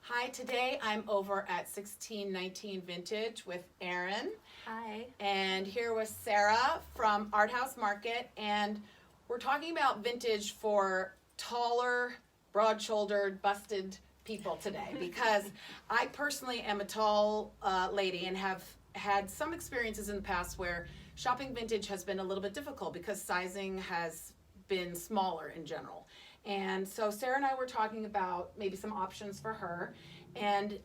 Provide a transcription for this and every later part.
Hi, today I'm over at 1619 Vintage with Erin. Hi. And here with Sarah from Art House Market. And we're talking about vintage for taller, broad-shouldered, busted people today. Because I personally am a tall lady and have had some experiences in the past where shopping vintage has been a little bit difficult because sizing has been smaller in general. And so Sarah and I were talking about maybe some options for her. And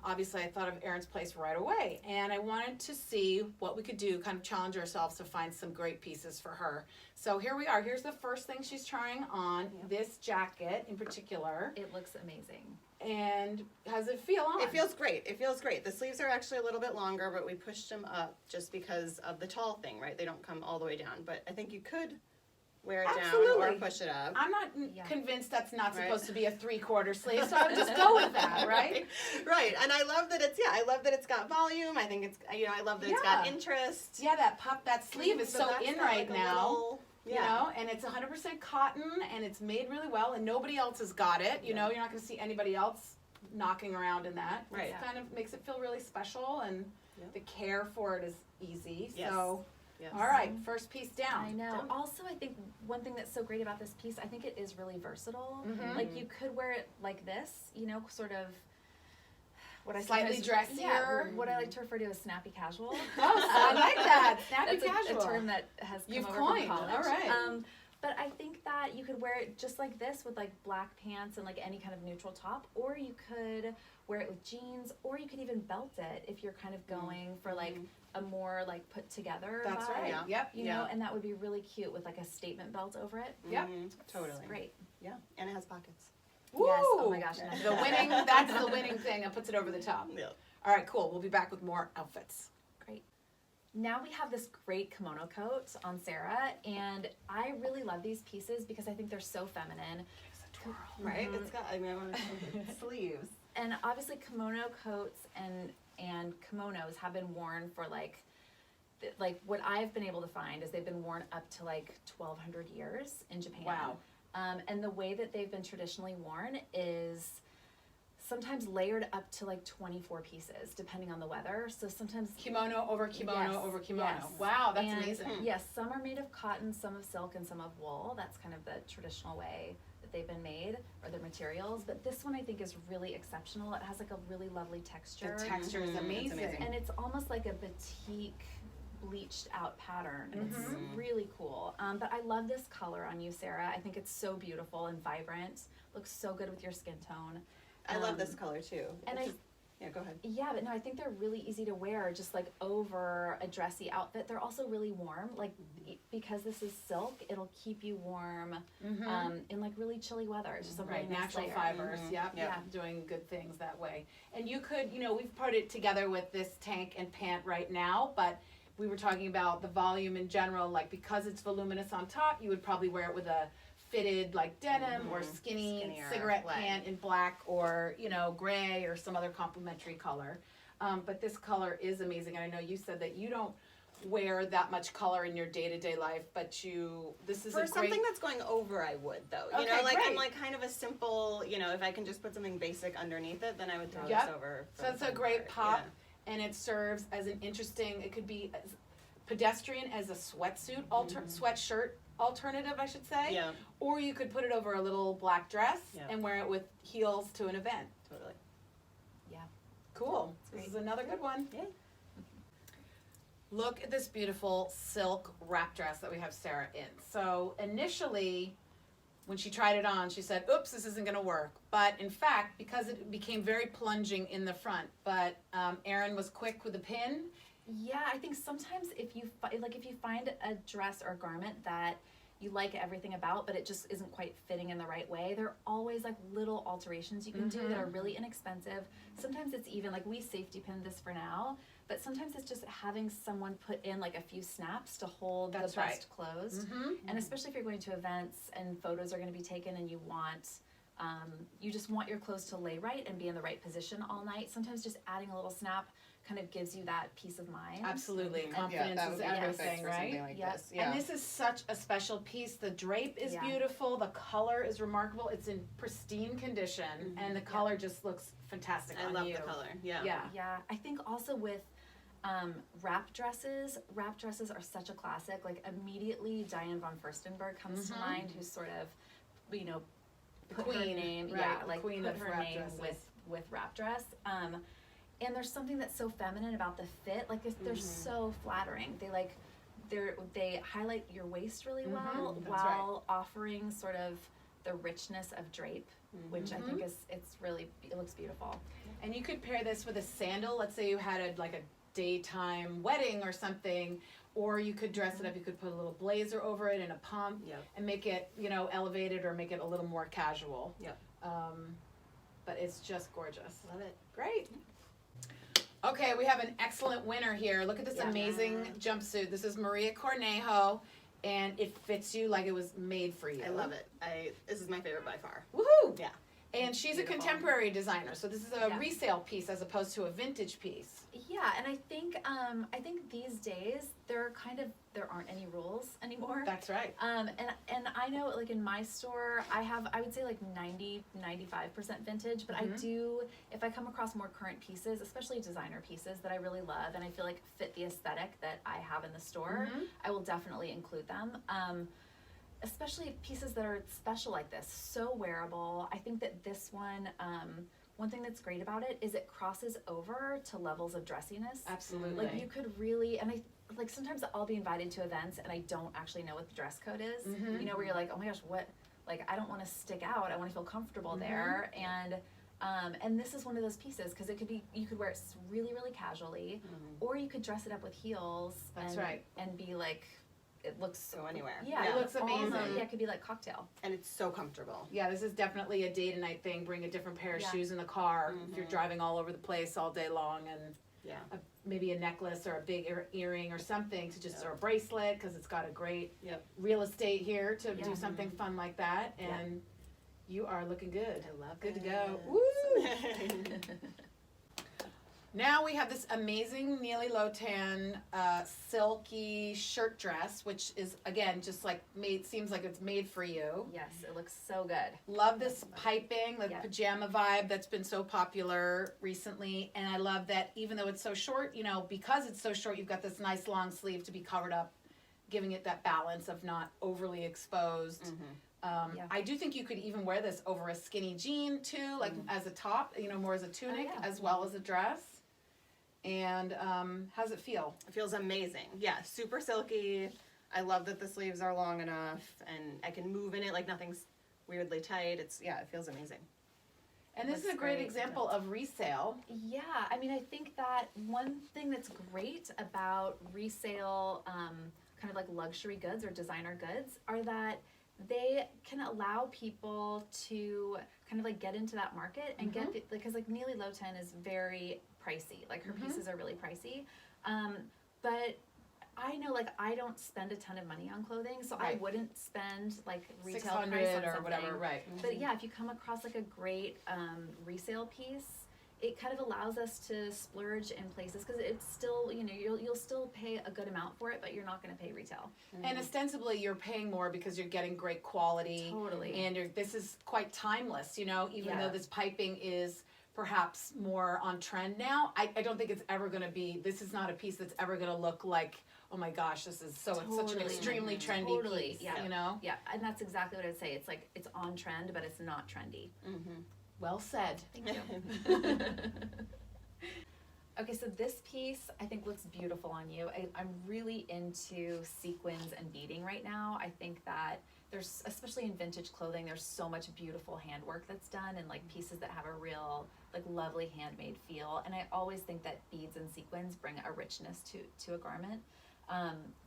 obviously I thought of Erin's Place right away. And I wanted to see what we could do, kind of challenge ourselves to find some great pieces for her. So here we are. Here's the first thing she's trying on, this jacket in particular. It looks amazing. And how does it feel on? It feels great. It feels great. The sleeves are actually a little bit longer, but we pushed them up just because of the tall thing, right? They don't come all the way down. But I think you could wear it Absolutely. down or push it up. I'm not Yeah. convinced that's not Right. supposed to be a 3/4 sleeve, so I would just go with that, right? Right. And I love that I love that it's got volume. I think it's, I love that it's got Yeah. interest. Yeah, that sleeve is So so that's in got, right like, a now. little- You know, and it's 100% cotton, and it's made really well, and nobody else has got it. You know, you're not going to see anybody else knocking around in that. Right. It kind of makes it feel really special, and Yeah. the care for it is easy. Yes. So, Yes. all right, first piece down. I know. Done. Also, I think one thing that's so great about this piece, I think it is really versatile. Mhm. Like you could wear it like this, sort of what I Slightly sometimes- dressier. Yeah, what I like to refer to as snappy casual. Oh, I like that. Snappy That's casual. a term that has come You've over coined. from college. All right. But I think that you could wear it just like this with like black pants and like any kind of neutral top, or you could wear it with jeans, or you could even belt it if you're kind of going for like a more like put together That's vibe. right. Yeah. Yep. You know, and that would be really cute with like a statement belt over it. Yep. Totally. It's great. Yeah. And it has pockets. Yes, oh Woo! my gosh, and I The winning, that's the winning thing that puts it over the top. Yeah. All right, cool. We'll be back with more outfits. Great. Now we have this great kimono coat on Sarah, and I really love these pieces because I think they're so feminine. It's a twirl. Right? It's got, I want to sleeves. And obviously kimono coats and kimonos have been worn for like what I've been able to find is they've been worn up to like 1,200 years in Japan. Wow. And the way that they've been traditionally worn is sometimes layered up to like 24 pieces, depending on the weather. So sometimes Kimono over kimono Yes, over kimono. yes. Wow, that's and amazing. Yes, some are made of cotton, some of silk, and some of wool. That's kind of the traditional way that they've been made, or their materials. But this one I think is really exceptional. It has like a really lovely texture. The texture is It's amazing. amazing. And it's almost like a batik bleached out pattern. It's Mhm. really cool. But I love this color on you, Sarah. I think it's so beautiful and vibrant. Looks so good with your skin tone. I love this Um, color too. and It's I- just- yeah, go ahead. Yeah, but no, I think they're really easy to wear, just like over a dressy outfit. They're also really warm, like because this is silk, it'll keep you warm in like really chilly weather. It's just a really Right, nice natural layer. fibers, Mhm. yep, Yep. doing good things that way. And you could, we've put it together with this tank and pant right now, but we were talking about the volume in general, like because it's voluminous on top, you would probably wear it with a fitted like denim or Skinnier cigarette leg. pant in black or, gray or some other complementary color. But this color is amazing. And I know you said that you don't wear that much color in your day-to-day life, but this is For a great... something that's going over, I would though. Okay, I'm great. like kind of a simple, if I can just put something basic underneath it, then I would throw Yep. this over. for So it's the a fun great part. pop, and it serves as an interesting, it could be as pedestrian as a sweatsuit, sweatshirt alternative, I should say. Yeah, Or you could put it over a little black dress Yeah. and wear it with heels to an event. totally. Yeah. Cool. This great. is another good one. Yeah. Look at this beautiful silk wrap dress that we have Sarah in. So initially, when she tried it on, she said, oops, this isn't going to work. But in fact, because it became very plunging in the front, but Erin was quick with the pin. Yeah, I think sometimes if you find a dress or a garment that you like everything about, but it just isn't quite fitting in the right way, there are always like little alterations you can do that are really inexpensive. Sometimes it's even like we safety pinned this for now, but sometimes it's just having someone put in like a few snaps to hold That's the right. best closed. Mm-hmm. And especially if you're going to events and photos are going to be taken and you want You just want your clothes to lay right and be in the right position all night. Sometimes just adding a little snap kind of gives you that peace of mind. Absolutely, Yeah, confidence that would is be perfect everything, for right? something like Yep. this. Yeah. And this is such a special piece. The drape is Yeah. beautiful. The color is remarkable. It's in pristine condition, and the color just looks fantastic I on love you. the color. Yeah. Yeah. Yeah, I think also with wrap dresses are such a classic. Like immediately Diane von Furstenberg comes to mind, who's sort of, you know, The put her queen, name, right, yeah, the like queen put of her wrap name dresses. with wrap dress. And there's something that's so feminine about the fit. Like they're so flattering. They highlight your waist really well that's while offering sort of the richness of drape, which I think it looks beautiful. And you could pair this with a sandal. Let's say you had a daytime wedding or something, or you could dress it up. You could put a little blazer over it and a pump, Yep. and make it, elevated or make it a little more casual. Yep. But it's just gorgeous. Love it. Great. Okay, we have an excellent winner here. Look at this Yeah. amazing jumpsuit. This is Maria Cornejo, and it fits you like it was made for you. I love it. This is my favorite by far. Woohoo! Yeah. And she's Beautiful. a contemporary designer, so this is a Yeah. resale piece as opposed to a vintage piece. Yeah, and I think these days there aren't any rules anymore. That's right. And I know like in my store I would say like 95% vintage, but I do, if I come across more current pieces, especially designer pieces that I really love and I feel like fit the aesthetic that I have in the store, I will definitely include them. Especially pieces that are special like this, so wearable. I think that this one thing that's great about it is it crosses over to levels of dressiness. Absolutely. Like you could really, and sometimes I'll be invited to events and I don't actually know what the dress code is. You know, where you're like, oh my gosh, what? Like I don't want to stick out. I want to feel comfortable there. And this is one of those pieces because you could wear it really, really casually, or you could dress it up with heels. That's and, right. And be like, it looks Go anywhere. Yeah, It looks amazing. Yeah, it could be like cocktail. And it's so comfortable. Yeah, this is definitely a day to night thing. Bring a different pair of Yeah. shoes in the car if you're driving all over the place all day long, and Yeah. maybe a necklace or a big earring or something to just, or a bracelet, because it's got a great Yep. real estate here to do Yeah. something fun like that. And you are looking good. I love Good to it. go. Woo! Now we have this amazing Neely Lotan silky shirt dress, which is again just like seems like it's made for you. Yes, it looks so good. Love this piping, the Yeah. pajama vibe that's been so popular recently. And I love that even though it's so short, because it's so short, you've got this nice long sleeve to be covered up, giving it that balance of not overly exposed. Yeah. I do think you could even wear this over a skinny jean too, like as a top, more as a tunic yeah. as well as a dress. And how's it feel? It feels amazing. Yeah, super silky. I love that the sleeves are long enough and I can move in it like nothing's weirdly tight. It feels amazing. And this is a Looks great great. example of resale. Yeah, I mean, I think that one thing that's great about resale, kind of like luxury goods or designer goods, are that they can allow people to kind of like get into that market and get because like Neely Lotan is very pricey. Like her pieces are really pricey, but I know like I don't spend a ton of money on clothing, so I Right. wouldn't spend like retail 600 price on or something. whatever, right. But yeah, if you come across like a great resale piece, it kind of allows us to splurge in places because it's still, you'll still pay a good amount for it, but you're not going to pay retail. And ostensibly you're paying more because you're getting great quality. Totally. And this is quite timeless, even Yeah. though this piping is perhaps more on trend now. I don't think it's ever going to be, this is not a piece that's ever going to look like, oh my gosh, this is it's such an Totally. extremely trendy Totally, piece, yeah. Yeah, and that's exactly what I'd say. It's like it's on trend, but it's not trendy. Well said. Thank you. Okay, so this piece I think looks beautiful on you. I'm really into sequins and beading right now. I think that there's, especially in vintage clothing, there's so much beautiful handwork that's done and like pieces that have a real like lovely handmade feel. And I always think that beads and sequins bring a richness to a garment.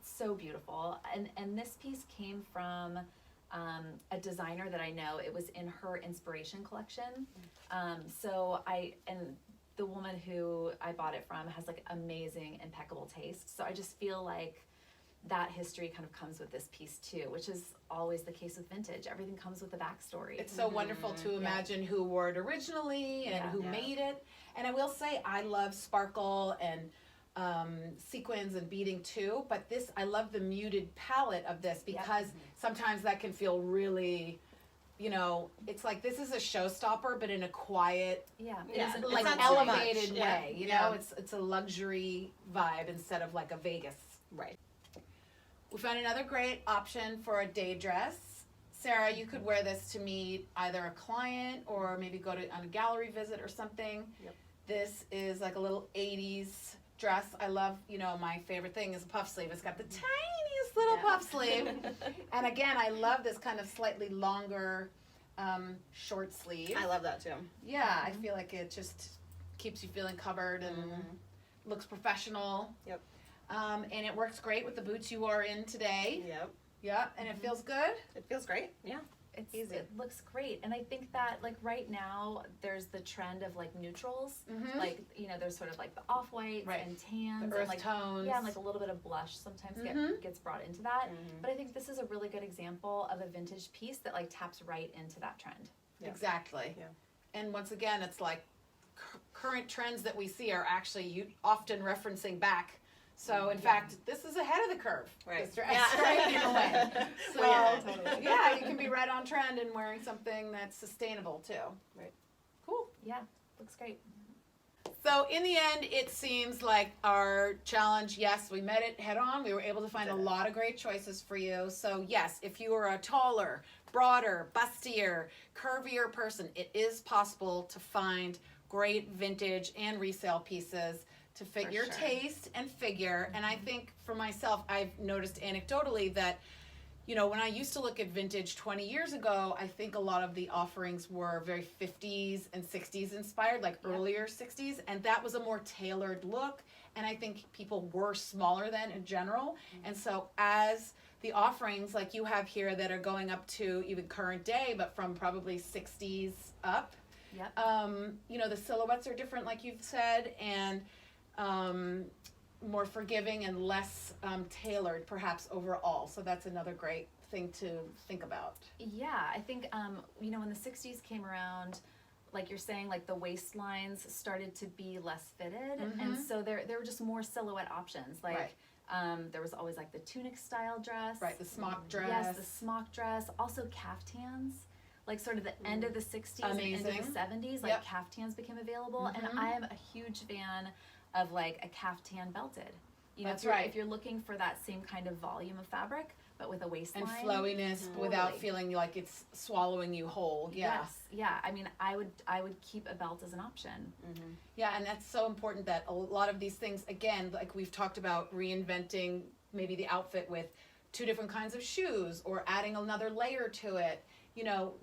So beautiful. And this piece came from a designer that I know. It was in her inspiration collection. And the woman who I bought it from has like amazing, impeccable taste. So I just feel like that history kind of comes with this piece too, which is always the case with vintage. Everything comes with a backstory. It's so wonderful to imagine who wore it originally and who made it. And I will say, I love sparkle and sequins and beading too, but I love the muted palette of this because sometimes that can feel really, it's like this is a showstopper, but in a quiet, like elevated way. You know, it's a luxury vibe instead of like a Vegas. Right. We found another great option for a day dress. Sarah, you could wear this to meet either a client or maybe go on a gallery visit or something. Yep. This is like a little 80s dress. I love, my favorite thing is a puff sleeve. It's got the tiniest little puff sleeve. And again, I love this kind of slightly longer short sleeve. I love that too. Yeah, I feel like it just keeps you feeling covered and looks professional. Yep. And it works great with the boots you are in today. Yep. Yeah, and it feels good. It feels great. Yeah. It's easy. It looks great. And I think that like right now there's the trend of like neutrals. Like, there's sort of like the off-whites and tans. The earth and like, tones. Yeah, and like a little bit of blush sometimes gets brought into that. But I think this is a really good example of a vintage piece that like taps right into that trend. Yeah. Exactly. Yeah. And once again, it's like current trends that we see are actually often referencing back. So in fact, this is ahead of the curve. Right. It's right in a way. So totally. yeah, you can be right on trend and wearing something that's sustainable too. Right. Cool. Yeah, looks great. So in the end, it seems like our challenge, yes, we met it head on. We were able to find a lot of great choices for you. So yes, if you are a taller, broader, bustier, curvier person, it is possible to find great vintage and resale pieces to fit your taste and figure. And I think for myself, I've noticed anecdotally that, when I used to look at vintage 20 years ago, I think a lot of the offerings were very 50s and 60s inspired, like earlier 60s. And that was a more tailored look. And I think people were smaller then in general. And so as the offerings like you have here that are going up to even current day, but from probably 60s up, the silhouettes are different, like you've said, and more forgiving and less tailored perhaps overall. So that's another great thing to think about. Yeah, I think, when the 60s came around, like you're saying, like the waistlines started to be less fitted. And so there were just more silhouette options. Like there was always like the tunic style dress. Right, the smock dress. Yes, the smock dress. Also caftans. Like sort of the end of the 60s and into the 70s, like caftans became available. And I am a huge fan of like a caftan belted. That's if you're looking for that same kind of volume of fabric, but with a waistline. And flowiness without feeling like it's swallowing you whole. Yeah. Yes. Yeah. I mean, I would keep a belt as an option. Yeah, and that's so important that a lot of these things, again, like we've talked about reinventing maybe the outfit with 2 different kinds of shoes or adding another layer to it.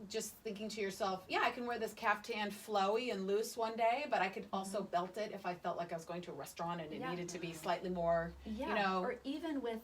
Just thinking to yourself, I can wear this caftan flowy and loose one day, but I could also belt it if I felt like I was going to a restaurant and it needed to be slightly more, Or even with,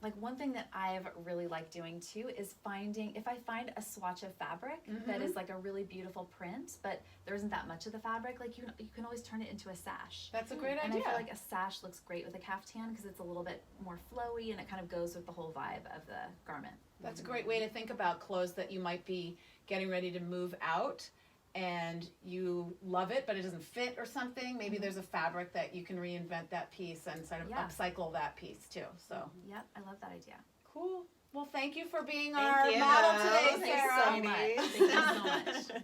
like one thing that I've really liked doing too is if I find a swatch of fabric that is like a really beautiful print, but there isn't that much of the fabric, like you can always turn it into a sash. That's a great idea. And I feel like a sash looks great with a caftan because it's a little bit more flowy and it kind of goes with the whole vibe of the garment. That's a great way to think about clothes that you might be getting ready to move out and you love it, but it doesn't fit or something. Maybe there's a fabric that you can reinvent that piece and sort of upcycle that piece too. So. Yep, I love that idea. Cool. Well, thank you for being our model today, Sarah. Thanks so much. Thank you so much.